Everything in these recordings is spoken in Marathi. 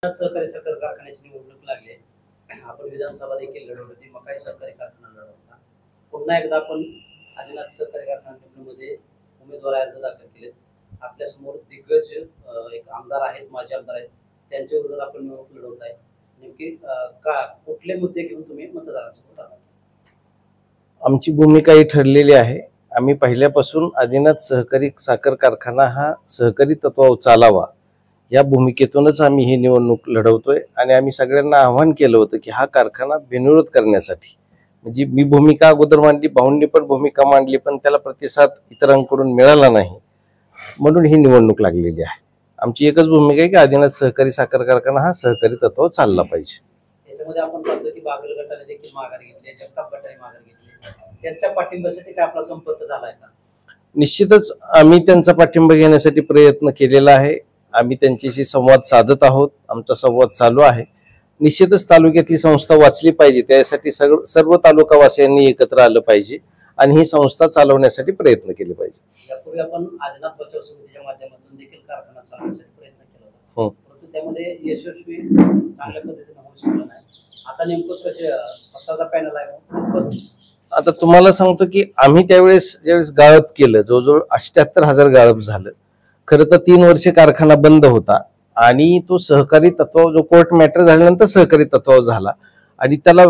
सहकारी साखर कारखान्याची निवडणूक लागली आहे. आपण विधानसभा देखील लढवली, मकाई सहकारी कारखाना लढवला. पुन्हा एकदा आपण आदिनाथ सहकारी कारखाना निवडणुकीमध्ये उमेदवार अर्ज दाखल केले. आपल्या समोर दिग्गज एक आमदार आहेत, माजी आमदार आहेत, त्यांच्या विरोधात आपण निवडणूक लढवत आहे. नेमकी का कुठले मुद्दे घेऊन तुम्ही मतदारांसोबत आहात? आमची भूमिका ही ठरलेली आहे. आम्ही पहिल्यापासून आदिनाथ सहकारी साखर कारखाना हा सहकारी तत्वावर चालावा या भूमिकेतूनच आम्ही ही निवडणूक लढवतोय. आणि आम्ही सगळ्यांना आव्हान केलं होतं की हा कारखाना बिनविरोध करण्यासाठी, म्हणजे मी भूमिका अगोदर मांडली, भाऊंनी पण भूमिका मांडली, पण त्याला प्रतिसाद इतरांकडून मिळाला नाही, म्हणून ही निवडणूक लागलेली आहे. आमची एकच भूमिका आहे की आदिनाथ सहकारी साखर कारखाना हा सहकारी तत्वावर चालला पाहिजे. त्याच्यामध्ये आपण पाहतो की बागल गटाने देखील माघार घेतली, जगताप गटाने माघार घेतली. त्यांच्या पाठिंब्यासाठी काय आपला संपर्क झालाय का? निश्चितच आम्ही त्यांचा पाठिंबा घेण्यासाठी प्रयत्न केलेला आहे. आम्ही त्यांच्याशी संवाद साधत आहोत. आमचा संवाद चालू आहे. निश्चितच तालुक्यातली संस्था वाचली पाहिजे, त्यासाठी सर्व तालुकावासियांनी एकत्र आलं पाहिजे आणि ही संस्था चालवण्यासाठी प्रयत्न केले पाहिजे. यापूर्वी आपण आदिनाथ बचाव समितीच्या माध्यमातून देखील कारखाना चालवण्यासाठी प्रयत्न केला होता, परंतु त्यामध्ये यशस्वी चांगल्या पद्धतीने होऊ शकलं नाही. आता नेमकं कसे स्वतःचा पॅनल आहे? आता तुम्हाला सांगतो की आम्ही ज्यावेळेस गाळप केलं, जवळजवळ 78,000 गाळप झालं. खरं तर 3 वर्षे कारखाना बंद होता आणि तो सहकारी तत्वावर, जो कोर्ट मॅटर झाल्यानंतर सहकारी तत्वावर झाला आणि त्याला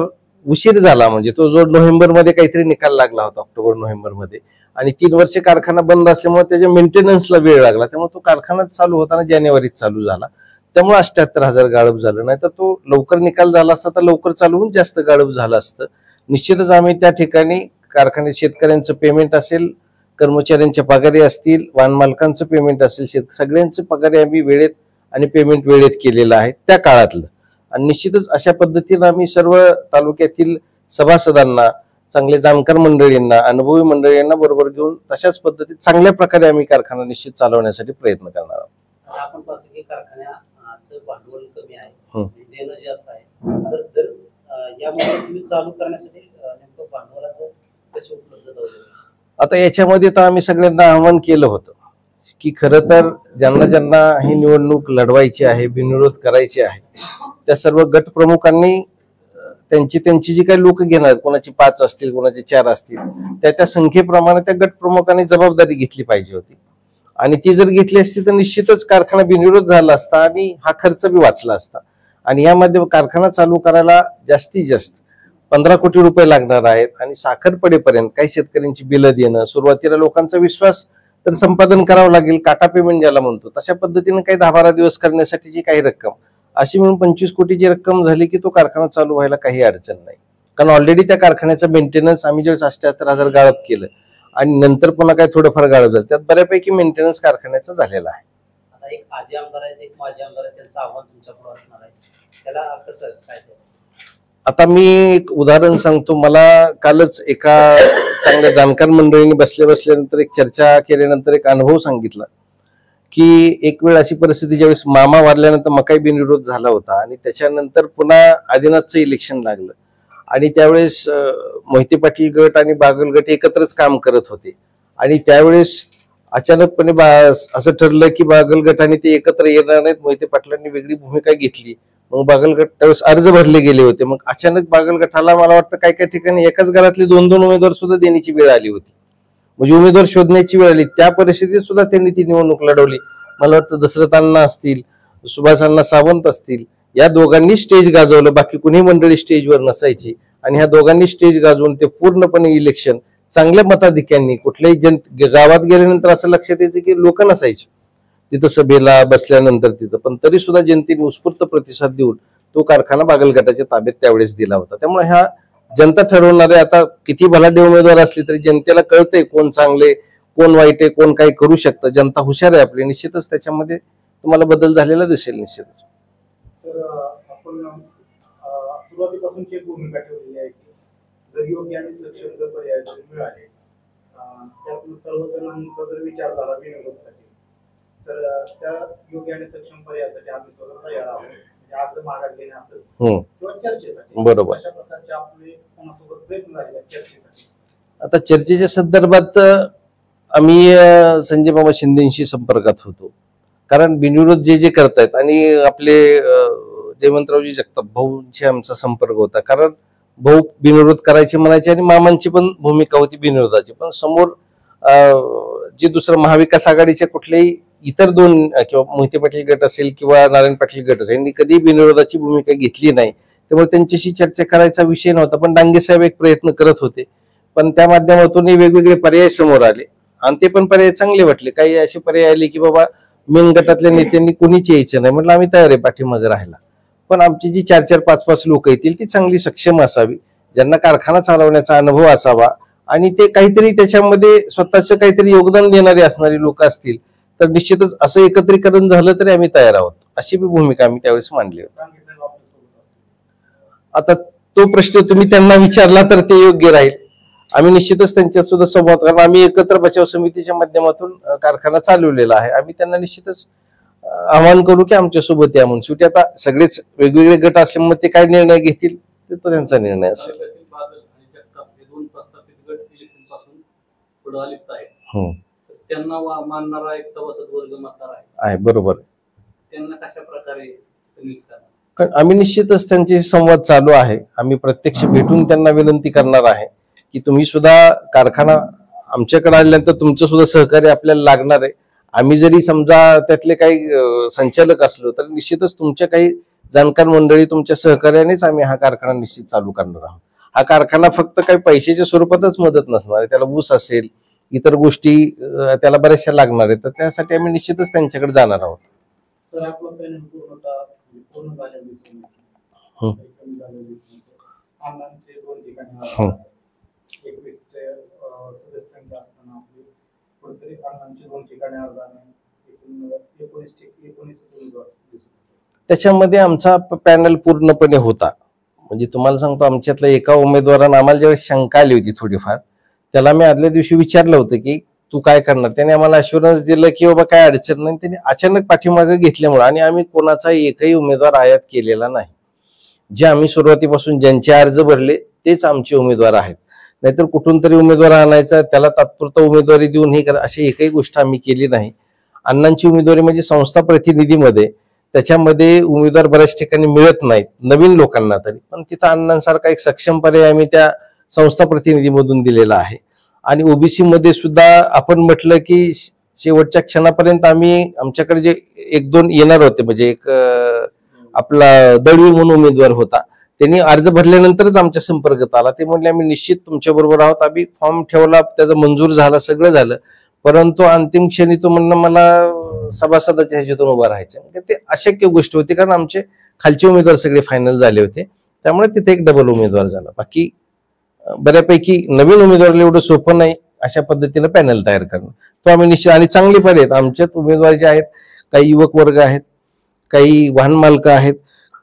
उशीर झाला. म्हणजे तो जो नोव्हेंबरमध्ये काहीतरी निकाल लागला होता, ऑक्टोबर नोव्हेंबरमध्ये, आणि 3 वर्षे कारखाना बंद असल्यामुळे त्याच्या मेंटेनन्सला वेळ लागला. त्यामुळे तो कारखाना चालू होताना जानेवारीत चालू झाला, त्यामुळे 78,000 गाळप झालं. नाही तर तो लवकर निकाल झाला असता तर लवकर चालू होऊन जास्त गाळप झालं असतं. निश्चितच आम्ही त्या ठिकाणी कारखान्यात शेतकऱ्यांचं पेमेंट असेल, कर्मचाऱ्यांच्या पगारी असतील, वाहन मालकांचं पेमेंट असेल, सगळ्यांचे पगारी आम्ही वेळेत आणि पेमेंट वेळेत केलेलं आहे त्या काळातलं. आणि निश्चितच अशा पद्धतीनं आम्ही सर्व तालुक्यातील सभासदांना, चांगले जाणकार मंडळींना, अनुभवी मंडळींना बरोबर घेऊन तशाच पद्धतीत चांगल्या प्रकारे आम्ही कारखाना निश्चित चालवण्यासाठी प्रयत्न करणार आहोत. आपण पाहतो की कारखान्याचं भांडवल कमी आहे, देणं जास्त आहे. जर यामध्ये तुम्ही चालू करण्यासाठी नेमकं भांडवलाचं कशी उपलब्धता होईल? आता याच्यामध्ये तर आम्ही सगळ्यांना आवाहन केलं होतं की खरं तर ज्यांना ही निवडणूक लढवायची आहे, बिनविरोध करायची आहे, त्या सर्व गट प्रमुखांनी त्यांची जी काही लोक घेणार, कोणाची 5 असतील, कोणाची 4 असतील, त्या संख्येप्रमाणे त्या गट प्रमुखांनी जबाबदारी घेतली पाहिजे होती. आणि ती जर घेतली असती तर निश्चितच कारखाना बिनविरोध झाला असता आणि हा खर्च बी वाचला असता. आणि यामध्ये कारखाना चालू करायला जास्तीत जास्त 15 कोटी रुपये लागणार आहेत. आणि साखर पडेपर्यंत काही शेतकऱ्यांची बिलं देणं, सुरुवातीला लोकांचा विश्वास तर संपादन करावं लागेल, काटा पेमेंट ज्याला म्हणतो, तशा पद्धतीने काही 10-12 दिवस करण्यासाठीची काही रक्कम, अशी म्हणून 25 कोटीची रक्कम झाली की तो कारखाना चालू व्हायला काही अडचण नाही. कारण ऑलरेडी त्या कारखान्याचा मेंटेनन्स आम्ही ज्यावेळेस 78,000 गाळप केलं आणि नंतर पुन्हा काही थोडंफार गाळप झालं, त्यात बऱ्यापैकी मेंटेनन्स कारखान्याचा झालेला आहे. आता एक आजी आमदार आहेत, एक माजी आमदार आहेत, त्यांचं आव्हान तुमच्यापुढे असणार आहे, त्याला कसं काय? आता मी एक उदाहरण सांगतो. मला कालच एका चांगल्या जाणकार मंडळीने बसल्यानंतर एक चर्चा केल्यानंतर एक अनुभव सांगितला की एक वेळ अशी परिस्थिती, ज्यावेळेस मामा वारल्यानंतर मकाई बिनविरोध झाला होता आणि त्याच्यानंतर पुन्हा आदिनाथचं इलेक्शन लागलं आणि त्यावेळेस मोहिते पाटील गट आणि बागल गट एकत्रच काम करत होते. आणि त्यावेळेस अचानकपणे असं ठरलं की बागल गटाने ते एकत्र येणार नाहीत, मोहिते पाटलांनी वेगळी भूमिका घेतली. मग बागल गट त्यावेळेस अर्ज भरले गेले होते. मग अचानक बागल गटाला मला वाटतं काही ठिकाणी एकाच घरातले 2-2 उमेदवार सुद्धा देण्याची वेळ आली होती, म्हणजे उमेदवार शोधण्याची वेळ आली. त्या परिस्थितीत सुद्धा त्यांनी ती निवडणूक लढवली. मला वाटतं दशरथ अण्णा असतील, सुभाष अण्णा सावंत असतील, या दोघांनी स्टेज गाजवलं, बाकी कुणी मंडळी स्टेजवर नसायची. आणि ह्या दोघांनी स्टेज गाजवून ते पूर्णपणे इलेक्शन चांगल्या मताधिक्यांनी, कुठल्याही गावात गेल्यानंतर असं लक्षात यायचं की लोक नसायचे तिथं सभेला बसल्यानंतर तिथं, पण तरी सुद्धा जनतेने उत्स्फूर्त प्रतिसाद देऊन तो कारखाना बागल गटाच्या ताब्यात त्यावेळेस दिला होता. त्यामुळे ह्या जनता ठरवणारे, आता किती भलाढ्य उमेदवार असले तरी जनतेला कळतंय कोण चांगले, कोण वाईट आहे, कोण काही करू शकतं. जनता हुशार आहे आपली. निश्चितच त्याच्यामध्ये तुम्हाला बदल झालेला दिसेल. निश्चितच आपण सुरुवातीपासूनची एक भूमिका ठेवलेली आहे की जर योग्य आणि सक्षम पर्याय मिळाले, त्यातून सर्वजणांचा जर विचार झाला विनियोगासाठी, तर त्या योग्य आणि सक्षम पर्यायासाठी आम्ही स्वतः तयार आहोत. म्हणजे आज माघार घेणे असेल किंवा चर्चेसाठी, बरोबर, अशा प्रकारचे आपले कोणासोबत प्रयत्न झाले चर्चेसाठी. आता चर्चेच्या संदर्भात आम्ही संजय मामा शिंदेशी संपर्कात होतो कारण बिनविरोध जे जे करतायत आणि आपले जयवंतरावजी जगताप भाऊंशी आमचा संपर्क होता, कारण भाऊ बिनविरोध करायचे म्हणायचे आणि मामांची पण भूमिका होती बिनविरोधाची. पण समोर जे दुसरं महाविकास आघाडीच्या कुठलेही इतर दोन किंवा मोहिते पाटील गट असेल किंवा नारायण पाटील गट असेल यांनी कधी बिनविरोधाची भूमिका घेतली नाही, त्यामुळे त्यांच्याशी चर्चा करायचा विषय नव्हता. पण डांगे साहेब एक प्रयत्न करत होते, पण त्या माध्यमातून वेगवेगळे पर्याय समोर आले आणि ते पण पर्याय चांगले वाटले. काही असे पर्याय आले की बाबा मेन गटातल्या नेत्यांनी कोणीच यायचं नाही, म्हटलं आम्ही तयार आहे पाठीमागे राहायला, पण आमची जी 4-4, 5-5 लोक येतील ती चांगली सक्षम असावी, ज्यांना कारखाना चालवण्याचा अनुभव असावा आणि ते काहीतरी त्याच्यामध्ये स्वतःच काहीतरी योगदान देणारे असणारी लोक असतील तर निश्चितच असं एकत्रीकरण झालं तरी आम्ही तयार आहोत, अशी भूमिका आम्ही त्यावेळेस मांडली होती. आता तो प्रश्न तुम्ही त्यांना विचारला तर ते योग्य राहील. आम्ही निश्चितच त्यांच्यात सुद्धा संवाद, कारण आम्ही एकत्र बचाव समितीच्या माध्यमातून कारखाना चालवलेला आहे, आम्ही त्यांना निश्चितच आवाहन करू की आमच्या सोबत या म्हणून. शेवटी आता सगळेच वेगवेगळे गट असल्यामुळे ते काय निर्णय घेतील ते तो त्यांचा निर्णय असेल. त्यांना मानणारा एक सभासद वर्ग मतदार आहे, बरोबर. त्यांना कशा प्रकारे कन्व्हिन्स करणार? कारण आम्ही निश्चितच त्यांचे संवाद चालू आहे. आम्ही प्रत्यक्ष भेटून त्यांना विनंती करणार आहे की तुम्ही सुद्धा कारखाना आमच्याकडे आल्यानंतर तुमचं सुद्धा सहकार्य आपल्याला लागणार आहे. आम्ही जरी समजा त्यातले काही संचालक असलो तर निश्चितच तुमच्या काही जाणकार मंडळी तुमच्या सहकार्यानेच आम्ही हा कारखाना निश्चित चालू करणार आहोत. हा कारखाना फक्त काही पैशाच्या स्वरूपातच मदत नसणार आहे, त्याला ऊस असेल इतर गोष्टी त्याला बऱ्याचशा लागणार आहेत, तर त्यासाठी आम्ही निश्चितच त्यांच्याकडे जाणार आहोत. सर आपलं पॅनल पूर्ण झालेलं त्याच्यामध्ये आमचा पॅनल पूर्णपणे होता. म्हणजे तुम्हाला सांगतो, आमच्यातल्या एका उमेदवारानं आम्हाला ज्यावेळेस शंका आली होती थोडीफार, त्याला मी आदल्या दिवशी विचारलं होतं की तू काय करणार. त्याने आम्हाला अश्युरन्स दिलं की बाबा काय अडचण नाही. त्याने अचानक पाठीमागे घेतल्यामुळे, आणि आम्ही कोणाचा एकही उमेदवार आयात केलेला नाही. जे आम्ही सुरुवातीपासून ज्यांचे अर्ज भरले तेच आमचे उमेदवार आहेत. नाहीतर कुठून तरी उमेदवार आणायचा, त्याला तात्पुरता उमेदवारी देऊन हे करा, अशी एकही गोष्ट आम्ही केली नाही. अण्णांची उमेदवारी म्हणजे संस्था प्रतिनिधीमध्ये, त्याच्यामध्ये उमेदवार बऱ्याच ठिकाणी मिळत नाहीत नवीन लोकांना तरी, पण तिथं अण्णांसारखा एक सक्षम पर्याय आम्ही त्या संस्था प्रतिनिधीमधून दिलेला आहे. आणि ओबीसी मध्ये सुद्धा आपण म्हटलं की शेवटच्या क्षणापर्यंत आम्ही, आमच्याकडे जे 1-2 येणार होते, म्हणजे एक आपला दळवी म्हणून उमेदवार होता, त्यांनी अर्ज भरल्यानंतरच आमच्या संपर्कात आला. ते म्हणले आम्ही निश्चित तुमच्या बरोबर आहोत. आम्ही फॉर्म ठेवला, त्याचा मंजूर झाला, सगळं झालं, परंतु अंतिम क्षणी तो म्हणणं मला सभासदाच्या ह्याच्यातून उभा राहायचं. ते अशक्य गोष्ट होती, कारण आमचे खालचे उमेदवार सगळे फायनल झाले होते, त्यामुळे तिथे एक डबल उमेदवार झाला. बाकी बऱ्यापैकी नवीन उमेदवाराला एवढं सोपं नाही अशा पद्धतीनं पॅनल तयार करणं. तो आम्ही निश्चित, आणि चांगले पण आहेत आमच्यात उमेदवार जे आहेत. काही युवक वर्ग आहेत, काही वाहन मालक आहेत,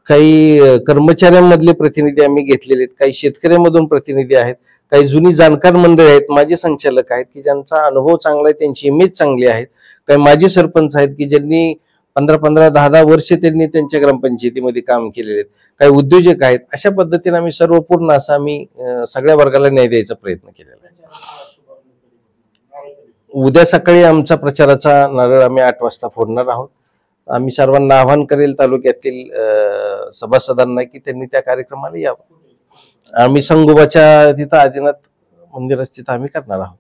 काही कर्मचाऱ्यांमधले प्रतिनिधी आम्ही घेतलेले आहेत, काही शेतकऱ्यांमधून प्रतिनिधी आहेत, काही जुनी जाणकार मंडळी आहेत, माजी संचालक आहेत की ज्यांचा अनुभव चांगला आहे, त्यांची इमेज चांगली आहेत, काही माजी सरपंच आहेत की ज्यांनी 15-15, 10-10 वर्ष त्यांनी त्यांच्या ग्रामपंचायतीमध्ये काम केलेले आहेत, काही उद्योजक आहेत. अशा पद्धतीने आम्ही सर्व पूर्ण असं आम्ही सगळ्या वर्गाला न्याय द्यायचा प्रयत्न केलेला आहे. उद्या सकाळी आमचा प्रचाराचा नारळ आम्ही 8 वाजता फोडणार आहोत. आम्ही सर्वांना आवाहन करेल तालुक्यातील सभासदांना की त्यांनी त्या कार्यक्रमाला यावं. आम्ही संगोबाच्या तिथं आदिनाथ मंदिरात तिथं आम्ही करणार आहोत.